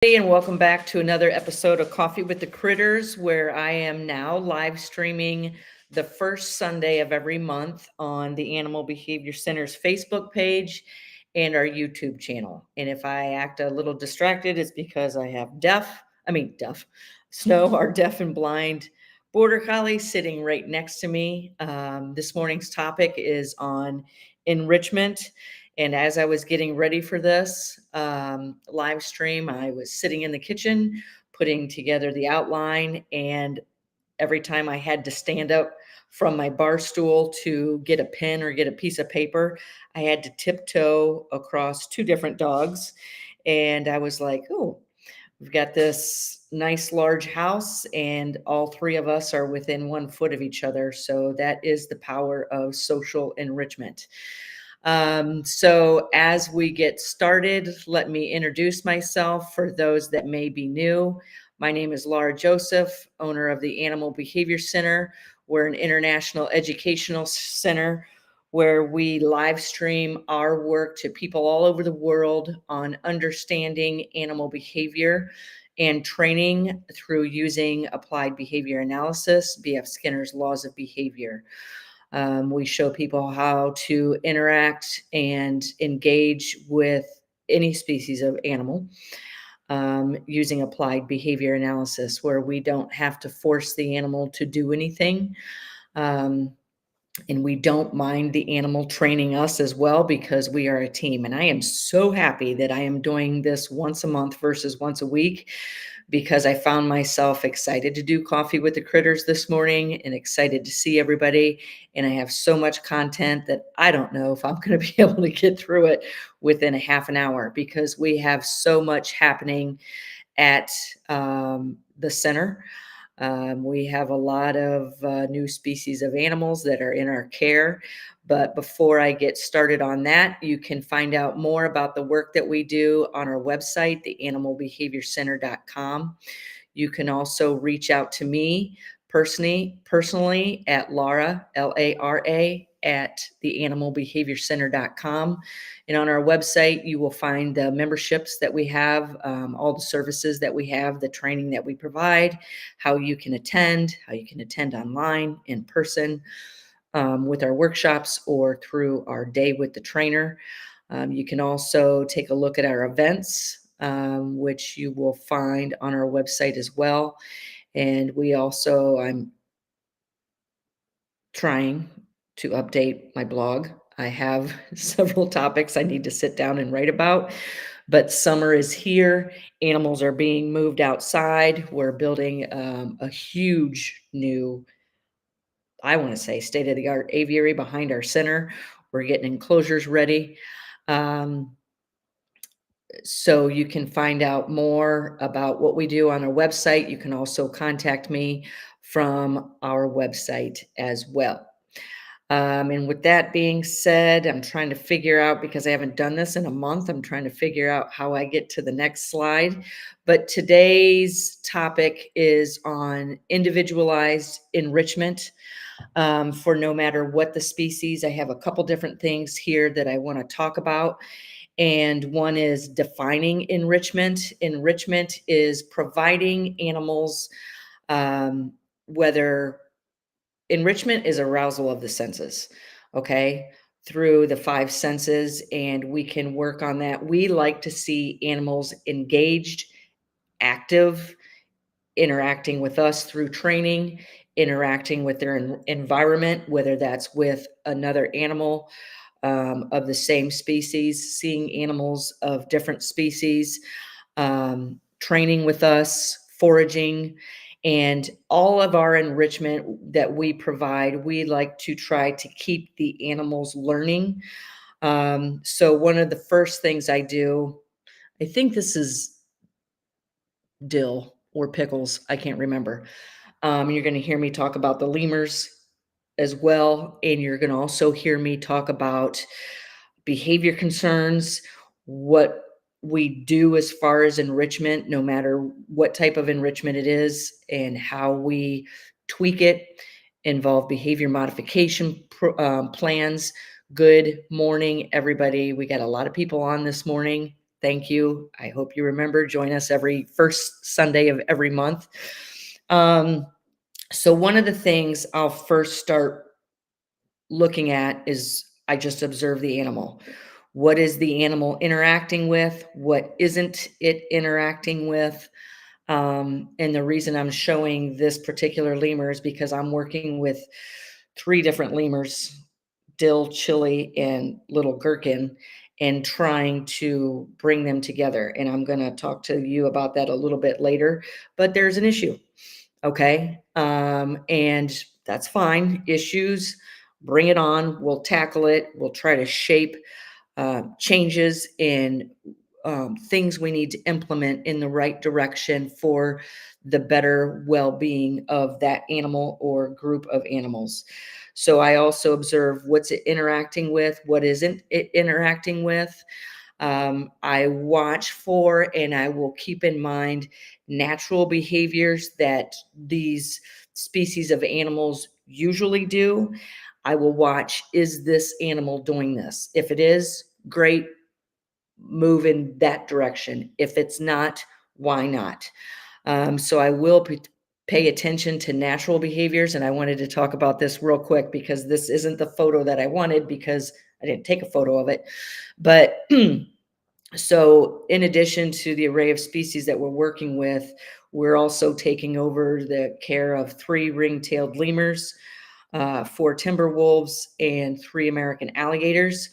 Hey, and welcome back to another episode of Coffee with the Critters, where I am now live streaming the first Sunday of every month on the Animal Behavior Center's Facebook page and our YouTube channel. And if I act a little distracted, it's because I have Snow, our deaf and blind border collie, sitting right next to me. This morning's topic is on enrichment. And as I was getting ready for this live stream, I was sitting in the kitchen putting together the outline. And every time I had to stand up from my bar stool to get a pen or get a piece of paper, I had to tiptoe across two different dogs. And I was like, oh, we've got this nice large house, and all three of us are within 1 foot of each other. So that is the power of social enrichment. So as we get started, let me introduce myself for those that may be new. My name is Laura Joseph, owner of the Animal Behavior Center. We're an international educational center where we live stream our work to people all over the world on understanding animal behavior and training through using applied behavior analysis, B.F. Skinner's laws of behavior. We show people how to interact and engage with any species of animal using applied behavior analysis, where we don't have to force the animal to do anything. Um, and we don't mind the animal training us as well, because we are a team. And I am so happy that I am doing this once a month versus once a week, because I found myself excited to do Coffee with the Critters this morning and excited to see everybody. And I have so much content that I don't know if I'm going to be able to get through it within a half an hour, because we have so much happening at the center. We have a lot of new species of animals that are in our care. But before I get started on that, you can find out more about the work that we do on our website, theanimalbehaviorcenter.com. You can also reach out to me personally at Lara, Lara, at theanimalbehaviorcenter.com. And on our website, you will find the memberships that we have, all the services that we have, the training that we provide, how you can attend online, in person, with our workshops, or through our day with the trainer. You can also take a look at our events, which you will find on our website as well. And I'm trying to update my blog. I have several topics I need to sit down and write about, but summer is here. Animals are being moved outside. We're building a huge new, I want to say, state of the art aviary behind our center. We're getting enclosures ready. Um, so you can find out more about what we do on our website. You can also contact me from our website as well. And with that being said, I'm trying to figure out, because I haven't done this in a month, I'm trying to figure out how I get to the next slide. But today's topic is on individualized enrichment, for no matter what the species. I have a couple different things here that I want to talk about. And one is defining enrichment. Enrichment is providing animals, whether enrichment is arousal of the senses, okay, through the five senses, and we can work on that. We like to see animals engaged, active, interacting with us through training, interacting with their environment, whether that's with another animal of the same species, seeing animals of different species, training with us, foraging, and all of our enrichment that we provide. We like to try to keep the animals learning. So one of the first things I do, I think this is dill or pickles, I can't remember. You're going to hear me talk about the lemurs as well, and you're going to also hear me talk about behavior concerns, what we do as far as enrichment, no matter what type of enrichment it is, and how we tweak it, involve behavior modification plans. Good morning, everybody. We got a lot of people on this morning. Thank you. I hope you remember. Join us every first Sunday of every month. Um, so one of the things I'll first start looking at is I just observe the animal. What is the animal interacting with? What isn't it interacting with? And the reason I'm showing this particular lemur is because I'm working with three different lemurs, dill, chili, and little gherkin, and trying to bring them together. And I'm going to talk to you about that a little bit later, but there's an issue. Okay. And that's fine. Issues, bring it on. We'll tackle it. We'll try to shape changes in things we need to implement in the right direction for the better well-being of that animal or group of animals. So I also observe what's it interacting with, what isn't it interacting with. I watch for and I will keep in mind natural behaviors that these species of animals usually do. I will watch, is this animal doing this? If it is, great, move in that direction. If it's not, why not? So I will pay attention to natural behaviors. And I wanted to talk about this real quick because this isn't the photo that I wanted because I didn't take a photo of it. But so in addition to the array of species that we're working with, we're also taking over the care of 3 ring-tailed lemurs, 4 timber wolves, and 3 American alligators.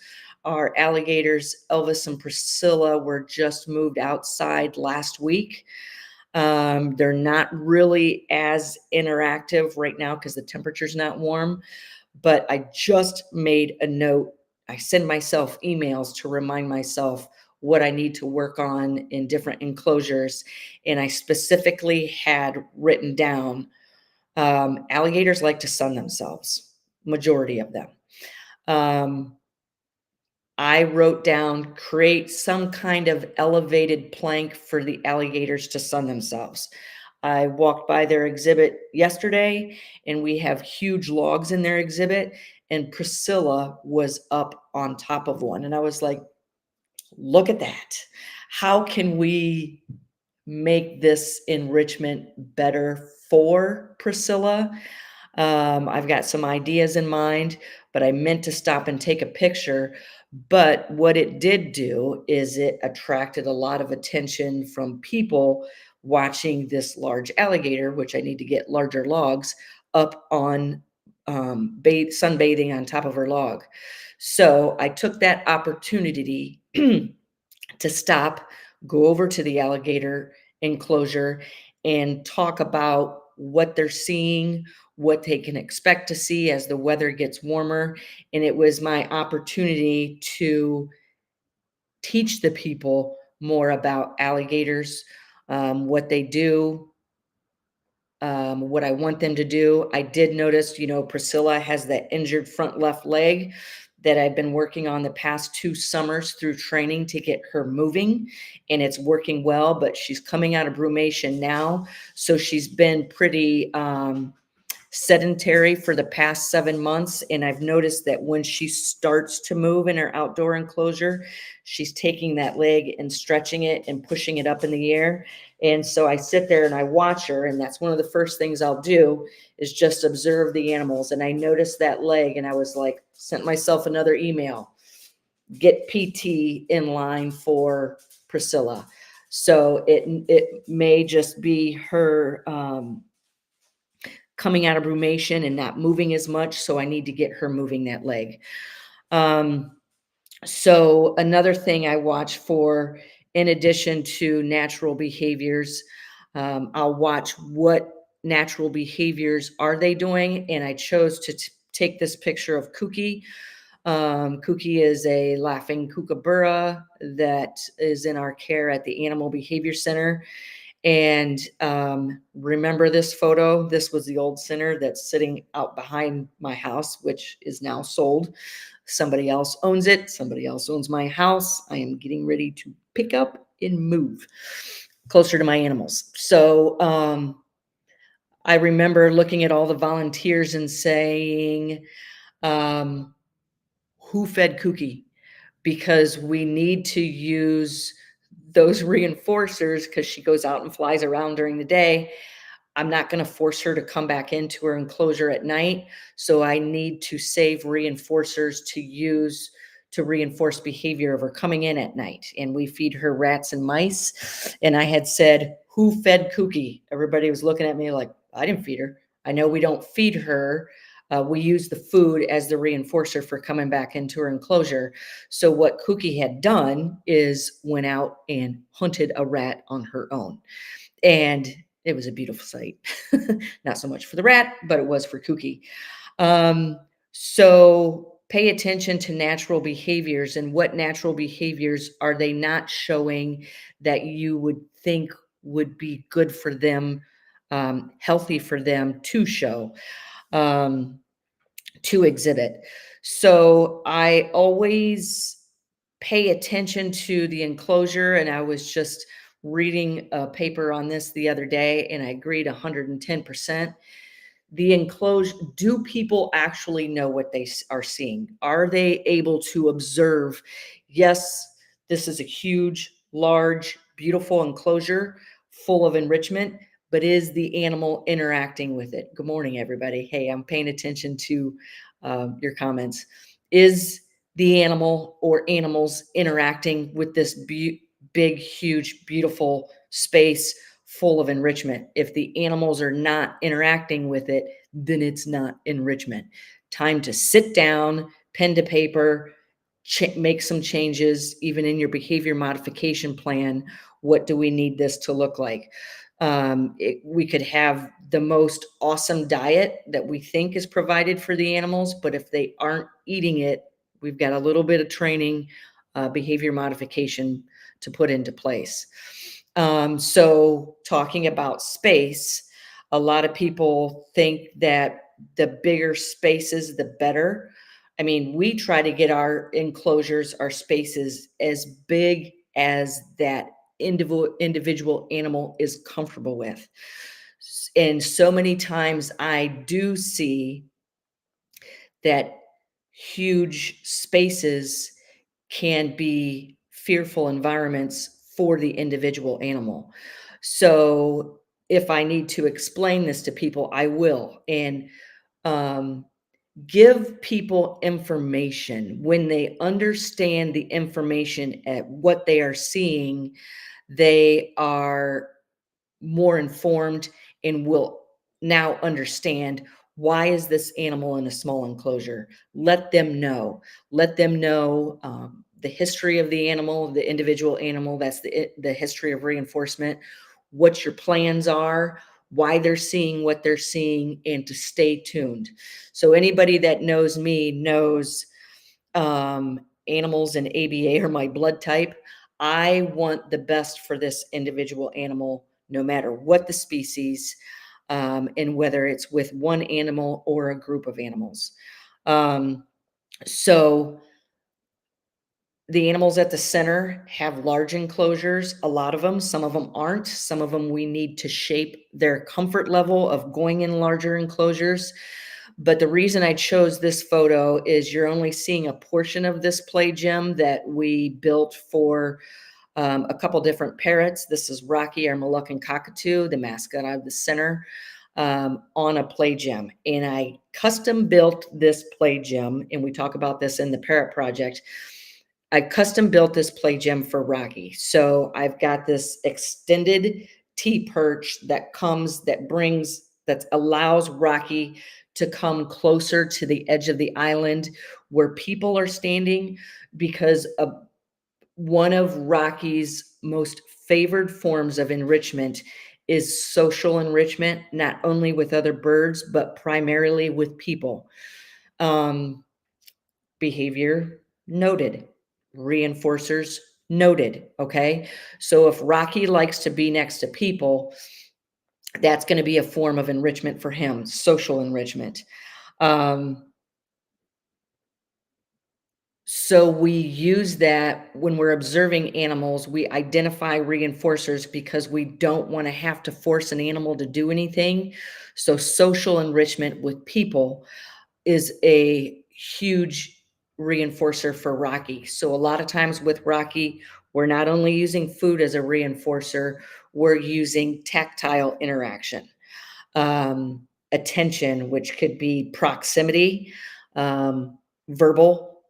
Our alligators, Elvis and Priscilla, were just moved outside last week. They're not really as interactive right now because the temperature's not warm, but I just made a note. I send myself emails to remind myself what I need to work on in different enclosures. And I specifically had written down alligators like to sun themselves, majority of them. Um, I wrote down create some kind of elevated plank for the alligators to sun themselves. I walked by their exhibit yesterday and we have huge logs in their exhibit. And Priscilla was up on top of one. And I was like, look at that. How can we make this enrichment better for Priscilla? I've got some ideas in mind, but I meant to stop and take a picture. But what it did do is it attracted a lot of attention from people watching this large alligator, which I need to get larger logs up on sunbathing on top of her log. So I took that opportunity to stop, go over to the alligator enclosure and talk about what they're seeing, what they can expect to see as the weather gets warmer. And it was my opportunity to teach the people more about alligators, what they do, what I want them to do. I did notice, Priscilla has that injured front left leg that I've been working on the past 2 summers through training to get her moving, and it's working well, but she's coming out of brumation now. So she's been pretty sedentary for the past 7 months. And I've noticed that when she starts to move in her outdoor enclosure, she's taking that leg and stretching it and pushing it up in the air. And so I sit there and I watch her. And that's one of the first things I'll do is just observe the animals. And I noticed that leg and I was like, sent myself another email, get PT in line for Priscilla. So it may just be her, coming out of brumation and not moving as much. So I need to get her moving that leg. So another thing I watch for, in addition to natural behaviors, I'll watch what natural behaviors are they doing. And I chose to take this picture of Cookie. Cookie is a laughing kookaburra that is in our care at the Animal Behavior Center. And remember this photo? This was the old center that's sitting out behind my house, which is now sold. Somebody else owns it. Somebody else owns my house. I am getting ready to pick up and move closer to my animals. So I remember looking at all the volunteers and saying, who fed Cookie? Because we need to use those reinforcers, because she goes out and flies around during the day, I'm not going to force her to come back into her enclosure at night. So I need to save reinforcers to use to reinforce behavior of her coming in at night. And we feed her rats and mice. And I had said, who fed Kookie? Everybody was looking at me like, I didn't feed her. I know we don't feed her. We use the food as the reinforcer for coming back into her enclosure. So what Kookie had done is went out and hunted a rat on her own. And it was a beautiful sight. Not so much for the rat, but it was for Kookie. So pay attention to natural behaviors, and what natural behaviors are they not showing that you would think would be good for them, healthy for them to show, um, to exhibit. So I always pay attention to the enclosure, and I was just reading a paper on this the other day, and I agreed 110%. The enclosure, do people actually know what they are seeing? Are they able to observe? Yes, this is a huge, large, beautiful enclosure full of enrichment, but is the animal interacting with it? Good morning, everybody. Hey, I'm paying attention to your comments. Is the animal or animals interacting with this big, huge, beautiful space full of enrichment? If the animals are not interacting with it, then it's not enrichment. Time to sit down, pen to paper, make some changes, even in your behavior modification plan. What do we need this to look like? We could have the most awesome diet that we think is provided for the animals, but if they aren't eating it, we've got a little bit of training, behavior modification to put into place. So talking about space, a lot of people think that the bigger spaces, the better. I mean, we try to get our enclosures, our spaces as big as that individual animal is comfortable with. And so many times I do see that huge spaces can be fearful environments for the individual animal. So if I need to explain this to people, I will. And um, give people information. When they understand the information at what they are seeing, they are more informed and will now understand, why is this animal in a small enclosure? Let them know. Let them know the history of the animal, the individual animal. That's the history of reinforcement. What your plans are, why they're seeing what they're seeing, and to stay tuned. So anybody that knows me knows animals and ABA are my blood type. I want the best for this individual animal, no matter what the species, and whether it's with one animal or a group of animals. Um, so the animals at the center have large enclosures, a lot of them. Some of them aren't. Some of them we need to shape their comfort level of going in larger enclosures. But the reason I chose this photo is you're only seeing a portion of this play gym that we built for a couple different parrots. This is Rocky, our Moluccan cockatoo, the mascot out of the center, on a play gym. And I custom built this play gym, and we talk about this in the parrot project. I custom built this play gym for Rocky. So I've got this extended T-perch that that allows Rocky to come closer to the edge of the island where people are standing, because one of Rocky's most favored forms of enrichment is social enrichment, not only with other birds, but primarily with people. Um, Behavior noted, reinforcers noted. Okay. So if Rocky likes to be next to people, that's going to be a form of enrichment for him, social enrichment. Um, so we use that when we're observing animals. We identify reinforcers because we don't want to have to force an animal to do anything. So social enrichment with people is a huge reinforcer for Rocky. So a lot of times with Rocky, We're not only using food as a reinforcer, we're using tactile interaction, attention, which could be proximity, verbal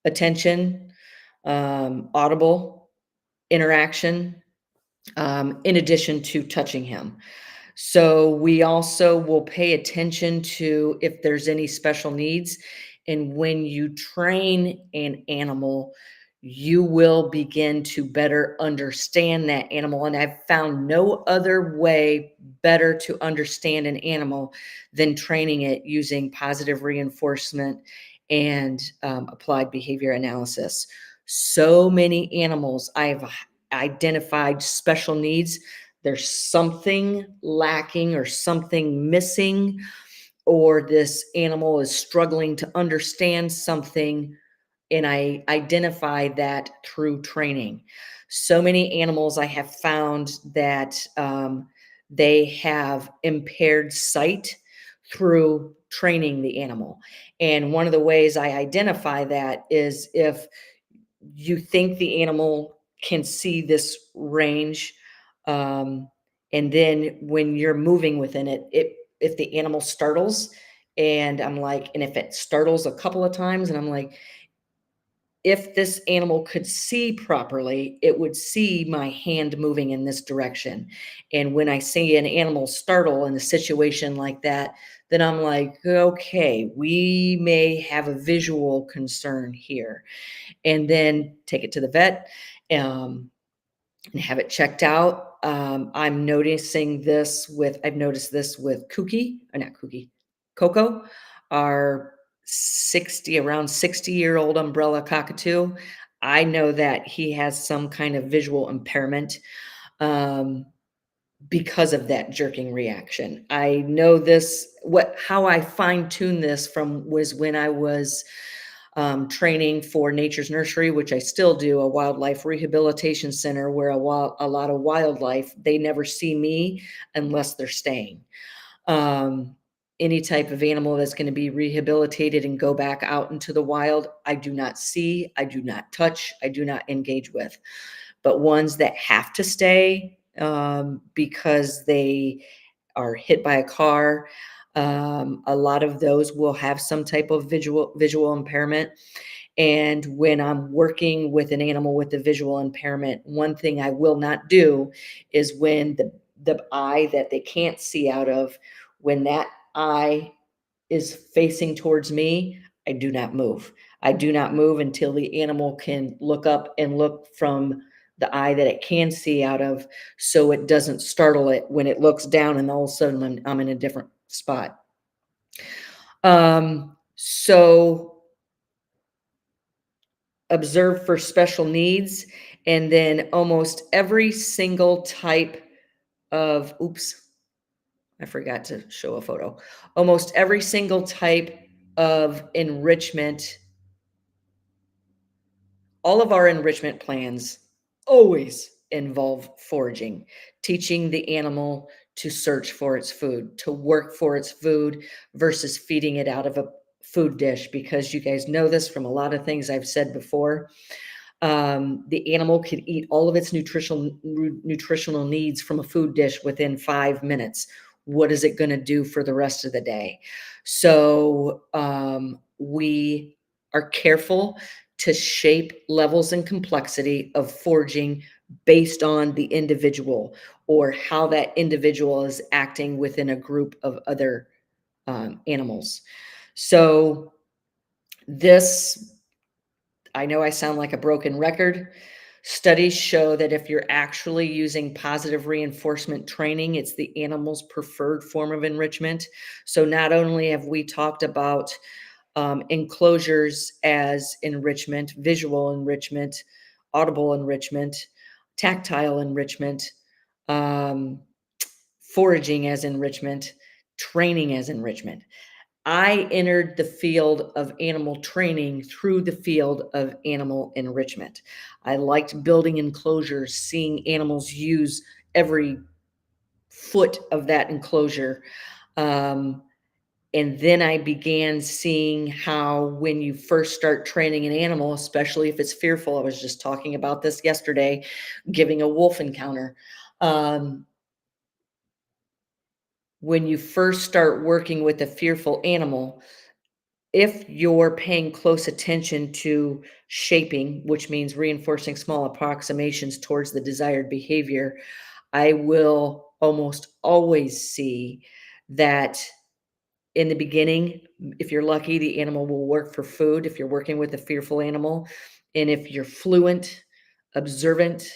attention, audible interaction, in addition to touching him. So we also will pay attention to if there's any special needs. And when you train an animal, you will begin to better understand that animal. And I've found no other way better to understand an animal than training it using positive reinforcement and applied behavior analysis. So many animals I've identified special needs. There's something lacking or something missing, or this animal is struggling to understand something, and I identify that through training. So many animals I have found that they have impaired sight through training the animal. And one of the ways I identify that is if you think the animal can see this range, um, and then when you're moving within it, if the animal startles, and I'm like, and if it startles a couple of times, and I'm like, if this animal could see properly, it would see my hand moving in this direction. And when I see an animal startle in a situation like that, then I'm like, okay, we may have a visual concern here, and then take it to the vet, um, and have it checked out. I've noticed this with Kooky, or not Kooky, Coco, our around 60-year-old umbrella cockatoo. I know that he has some kind of visual impairment, um, because of that jerking reaction. I know this, how I fine tuned this from was when I was training for Nature's Nursery, which I still do, a wildlife rehabilitation center where a lot of wildlife, they never see me unless they're staying. Um, any type of animal that's going to be rehabilitated and go back out into the wild, I do not see, I do not touch, I do not engage with. But ones that have to stay because they are hit by a car, a lot of those will have some type of visual impairment. And when I'm working with an animal with a visual impairment, one thing I will not do is when the eye that they can't see out of, when that eye is facing towards me, I do not move. I do not move until the animal can look up and look from the eye that it can see out of, so it doesn't startle it when it looks down and all of a sudden I'm in a different spot. So observe for special needs, and then almost every single type of, oops, I forgot to show a photo. Almost every single type of enrichment, all of our enrichment plans always involve foraging, teaching the animal to search for its food, to work for its food versus feeding it out of a food dish, because you guys know this from a lot of things I've said before. The animal could eat all of its nutritional needs from a food dish within 5 minutes. What is it going to do for the rest of the day? So we are careful to shape levels and complexity of foraging based on the individual or how that individual is acting within a group of other animals. So this, I know I sound like a broken record. Studies show that if you're actually using positive reinforcement training, it's the animal's preferred form of enrichment. So not only have we talked about enclosures as enrichment, visual enrichment, audible enrichment, tactile enrichment, um, foraging as enrichment, training as enrichment. I entered the field of animal training through the field of animal enrichment. I liked building enclosures, seeing animals use every foot of that enclosure. Um, And then I began seeing how when you first start training an animal, especially if it's fearful, I was just talking about this yesterday, giving a wolf encounter. Um, when you first start working with a fearful animal, if you're paying close attention to shaping, which means reinforcing small approximations towards the desired behavior, I will almost always see that in the beginning, if you're lucky, the animal will work for food if you're working with a fearful animal. And if you're fluent, observant,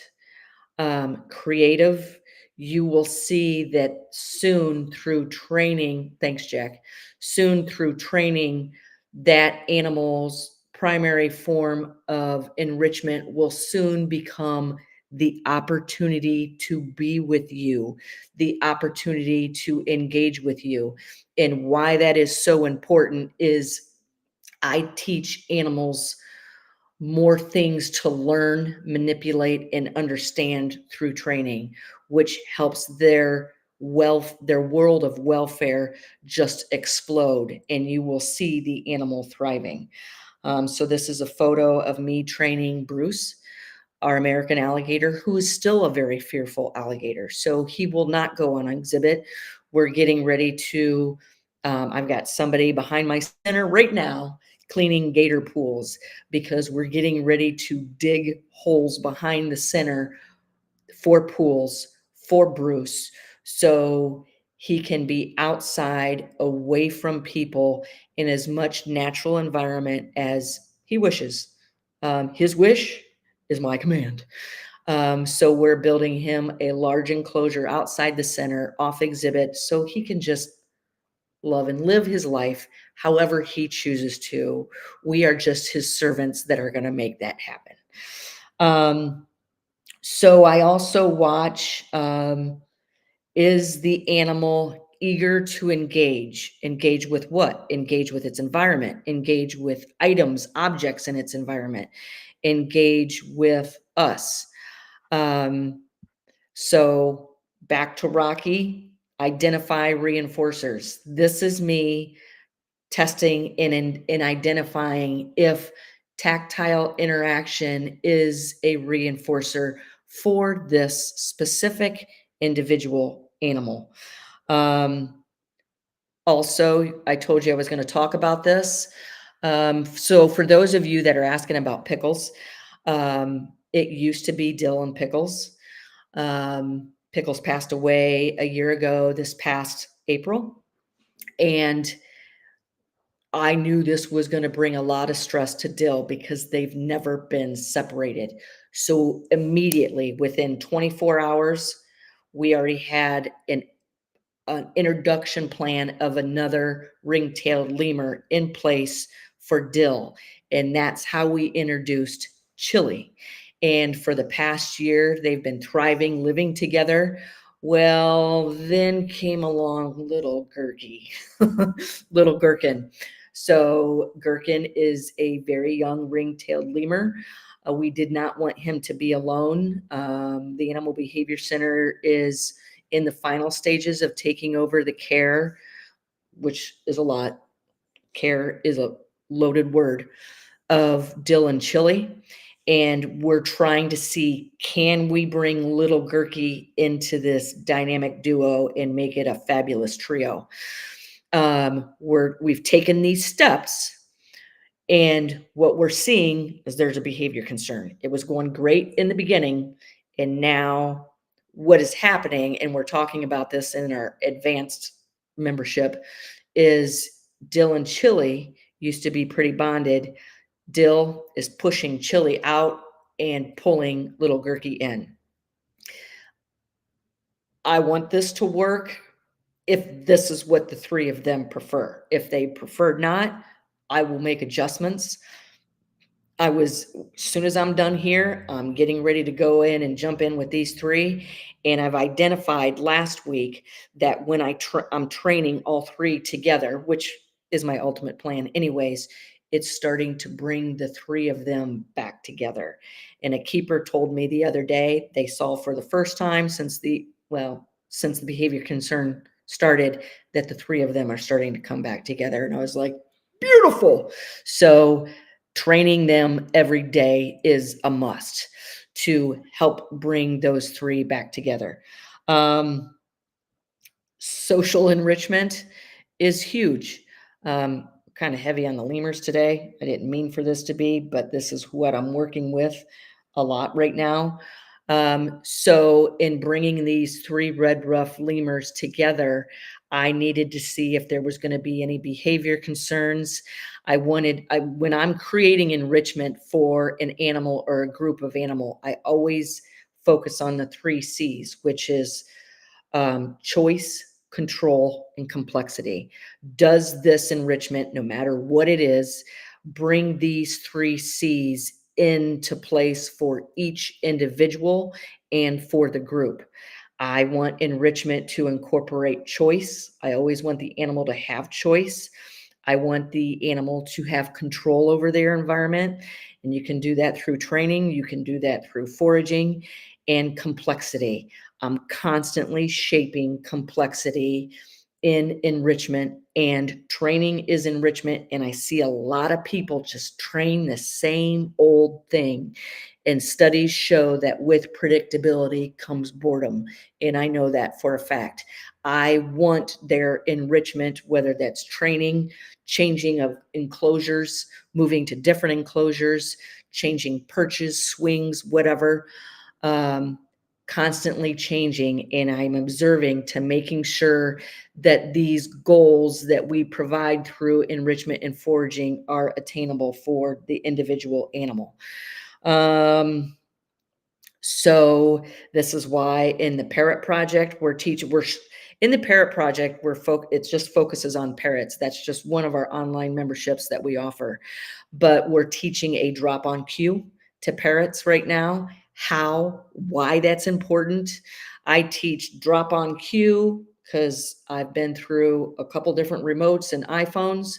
creative, you will see that soon through training, thanks, Jack, soon through training, that animal's primary form of enrichment will soon become the opportunity to be with you, the opportunity to engage with you. And why that is so important is I teach animals more things to learn, manipulate, and understand through training, which helps their world of welfare just explode, and you will see the animal thriving. So this is a photo of me training Bruce, our American alligator, who is still a very fearful alligator. So he will not go on exhibit. We're getting ready to, I've got somebody behind my center right now cleaning gator pools because we're getting ready to dig holes behind the center for pools for Bruce. So he can be outside away from people in as much natural environment as he wishes. His wish is my command. So we're building him a large enclosure outside the center off exhibit so he can just love and live his life however he chooses to. We are just his servants that are going to make that happen. Um, so I also watch, is the animal eager to engage? Engage with what? Engage with its environment, engage with items, objects in its environment, engage with us. Um, so back to Rocky, identify reinforcers. This is me testing and in identifying if tactile interaction is a reinforcer for this specific individual animal. Um, Also, I told you I was going to talk about this. So for those of you that are asking about pickles, it used to be Dill and Pickles. Pickles passed away a year ago this past April. And I knew this was going to bring a lot of stress to Dill because they've never been separated. So immediately within 24 hours, we already had an introduction plan of another ring-tailed lemur in place for Dill. And that's how we introduced Chili. And for the past year, they've been thriving, living together. Well, then came along little Gurky, little Gherkin. So Gherkin is a very young ring-tailed lemur. We did not want him to be alone. The Animal Behavior Center is in the final stages of taking over the care, which is a lot. Care is a loaded word of Dill and Chili. And we're trying to see, can we bring little Gurky into this dynamic duo and make it a fabulous trio? We've taken these steps, and what we're seeing is there's a behavior concern. It was going great in the beginning, and now what is happening, and we're talking about this in our advanced membership, is Dill and Chili used to be pretty bonded. Dill is pushing Chili out and pulling little Gurky in. I want this to work if this is what the three of them prefer. If they prefer not, I will make adjustments. As soon as I'm done here, I'm getting ready to go in and jump in with these three. And I've identified last week that when I'm training all three together, which is my ultimate plan anyways, it's starting to bring the three of them back together. And a keeper told me the other day they saw for the first time since the behavior concern started that the three of them are starting to come back together. And I was like, beautiful. So training them every day is a must to help bring those three back together. Um, Social enrichment is huge. Kind of heavy on the lemurs today. I didn't mean for this to be, but this is what I'm working with a lot right now. So in bringing these three red ruff lemurs together, I needed to see if there was going to be any behavior concerns. When I'm creating enrichment for an animal or a group of animal, I always focus on the three C's, which is choice, control, and complexity. Does this enrichment, no matter what it is, bring these three C's into place for each individual and for the group? I want enrichment to incorporate choice. I always want the animal to have choice. I want the animal to have control over their environment. And you can do that through training, you can do that through foraging and complexity. I'm constantly shaping complexity in enrichment, and training is enrichment. And I see a lot of people just train the same old thing. And studies show that with predictability comes boredom. And I know that for a fact. I want their enrichment, whether that's training, changing of enclosures, moving to different enclosures, changing perches, swings, whatever. Um, Constantly changing, and I'm observing to making sure that these goals that we provide through enrichment and foraging are attainable for the individual animal. So this is why in the parrot project in the parrot project it just focuses on parrots. That's just one of our online memberships that we offer, but we're teaching a drop on cue to parrots right now. Why that's important. I teach drop on cue because I've been through a couple different remotes and iPhones.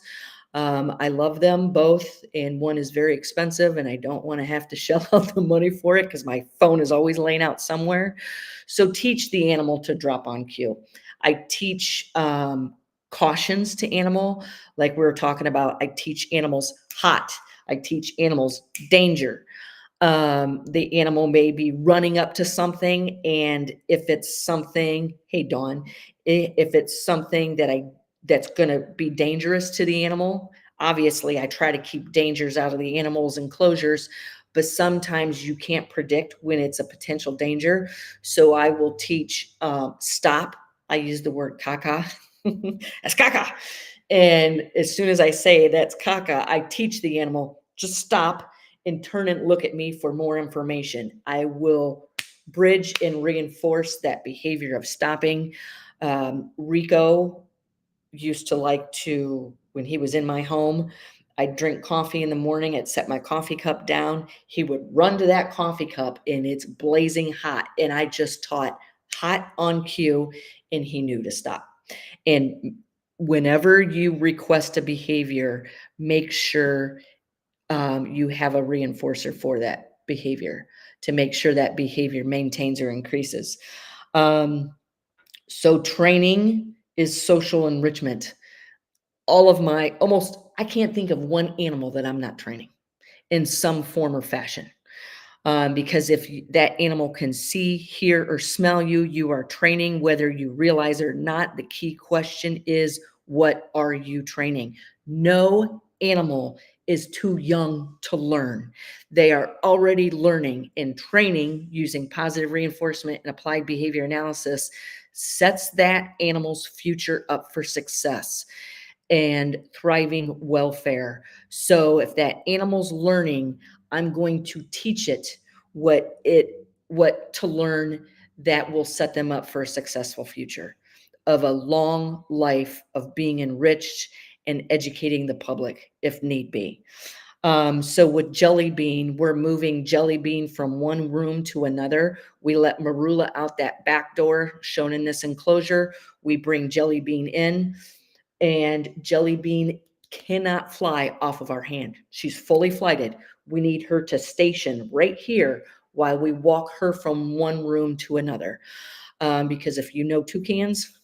I love them both, and one is very expensive, and I don't want to have to shell out the money for it because my phone is always laying out somewhere. So teach the animal to drop on cue. I teach cautions to animal, like we were talking about. I teach animals hot. I teach animals danger. The animal may be running up to something, and if it's something, hey Dawn, if it's something that's going to be dangerous to the animal, obviously I try to keep dangers out of the animal's enclosures, but sometimes you can't predict when it's a potential danger. So I will teach stop. I use the word caca. That's caca. And as soon as I say that's caca, I teach the animal just stop and turn and look at me for more information. I will bridge and reinforce that behavior of stopping. Rico used to like to, when he was in my home, I'd drink coffee in the morning. I'd set my coffee cup down. He would run to that coffee cup and it's blazing hot. And I just taught hot on cue, and he knew to stop. And whenever you request a behavior, make sure you have a reinforcer for that behavior to make sure that behavior maintains or increases. So training is social enrichment. I can't think of one animal that I'm not training in some form or fashion. Because if that animal can see, hear, or smell you, you are training, whether you realize it or not. The key question is, what are you training? No animal is too young to learn. They are already learning, and training using positive reinforcement and applied behavior analysis sets that animal's future up for success and thriving welfare. So if that animal's learning, I'm going to teach it what to learn that will set them up for a successful future of a long life of being enriched and educating the public if need be. So with Jelly Bean, we're moving Jelly Bean from one room to another. We let Marula out that back door shown in this enclosure. We bring Jelly Bean in, and Jelly Bean cannot fly off of our hand. She's fully flighted. We need her to station right here while we walk her from one room to another. Because if you know toucans,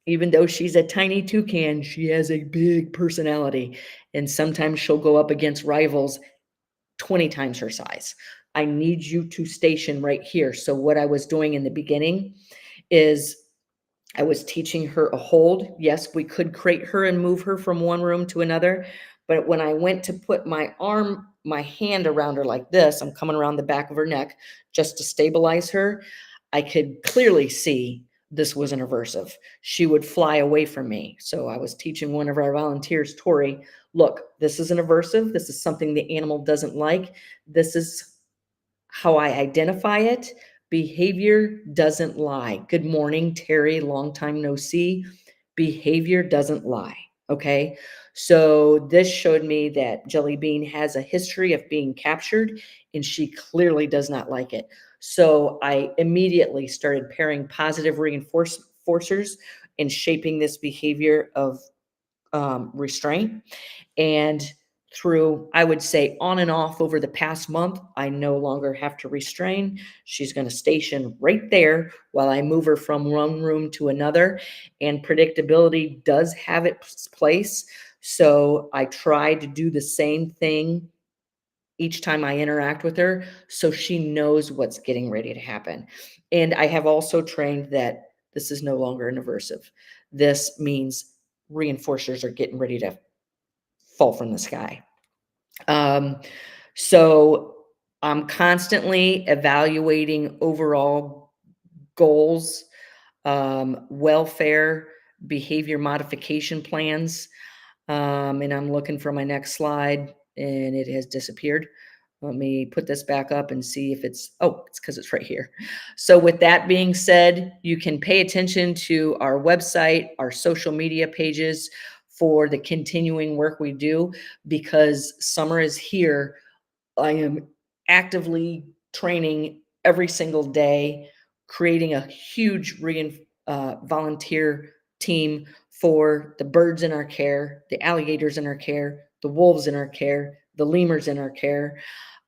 Even though she's a tiny toucan, she has a big personality. And sometimes she'll go up against rivals 20 times her size. I need you to station right here. So, what I was doing in the beginning is I was teaching her a hold. Yes, we could crate her and move her from one room to another. But when I went to put my hand around her like this, I'm coming around the back of her neck just to stabilize her. I could clearly see this was an aversive. She would fly away from me. So I was teaching one of our volunteers, Tori, look, this is an aversive. This is something the animal doesn't like. This is how I identify it. Behavior doesn't lie. Good morning, Terry. Long time no see. Behavior doesn't lie. Okay. So this showed me that Jelly Bean has a history of being captured and she clearly does not like it. So I immediately started pairing positive reinforcers and shaping this behavior of restraint. And through, I would say, on and off over the past month, I no longer have to restrain. She's going to station right there while I move her from one room to another. And predictability does have its place. So I try to do the same thing each time I interact with her so she knows what's getting ready to happen. And I have also trained that this is no longer an aversive. This means reinforcers are getting ready to fall from the sky. Um, so I'm constantly evaluating overall goals, welfare, behavior modification plans. And I'm looking for my next slide and it has disappeared. Let me put this back up and see if it's because it's right here. So with that being said, you can pay attention to our website, our social media pages for the continuing work we do because summer is here. I am actively training every single day, creating a huge volunteer team for the birds in our care, the alligators in our care, the wolves in our care, the lemurs in our care.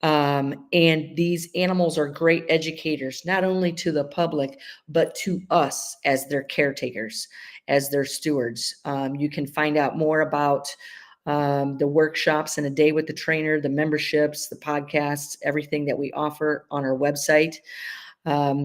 And these animals are great educators, not only to the public, but to us as their caretakers, as their stewards. You can find out more about the workshops and a day with the trainer, the memberships, the podcasts, everything that we offer on our website.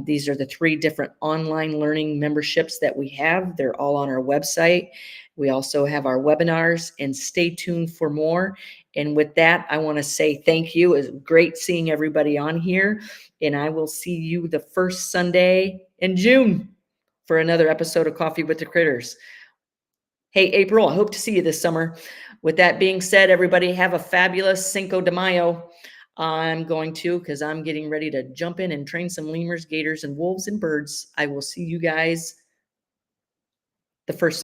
These are the 3 different online learning memberships that we have. They're all on our website. We also have our webinars and stay tuned for more. And with that, I want to say thank you. It's great seeing everybody on here. And I will see you the first Sunday in June for another episode of Coffee with the Critters. Hey, April, I hope to see you this summer. With that being said, everybody have a fabulous Cinco de Mayo. I'm going to, because I'm getting ready to jump in and train some lemurs, gators, and wolves and birds. I will see you guys the first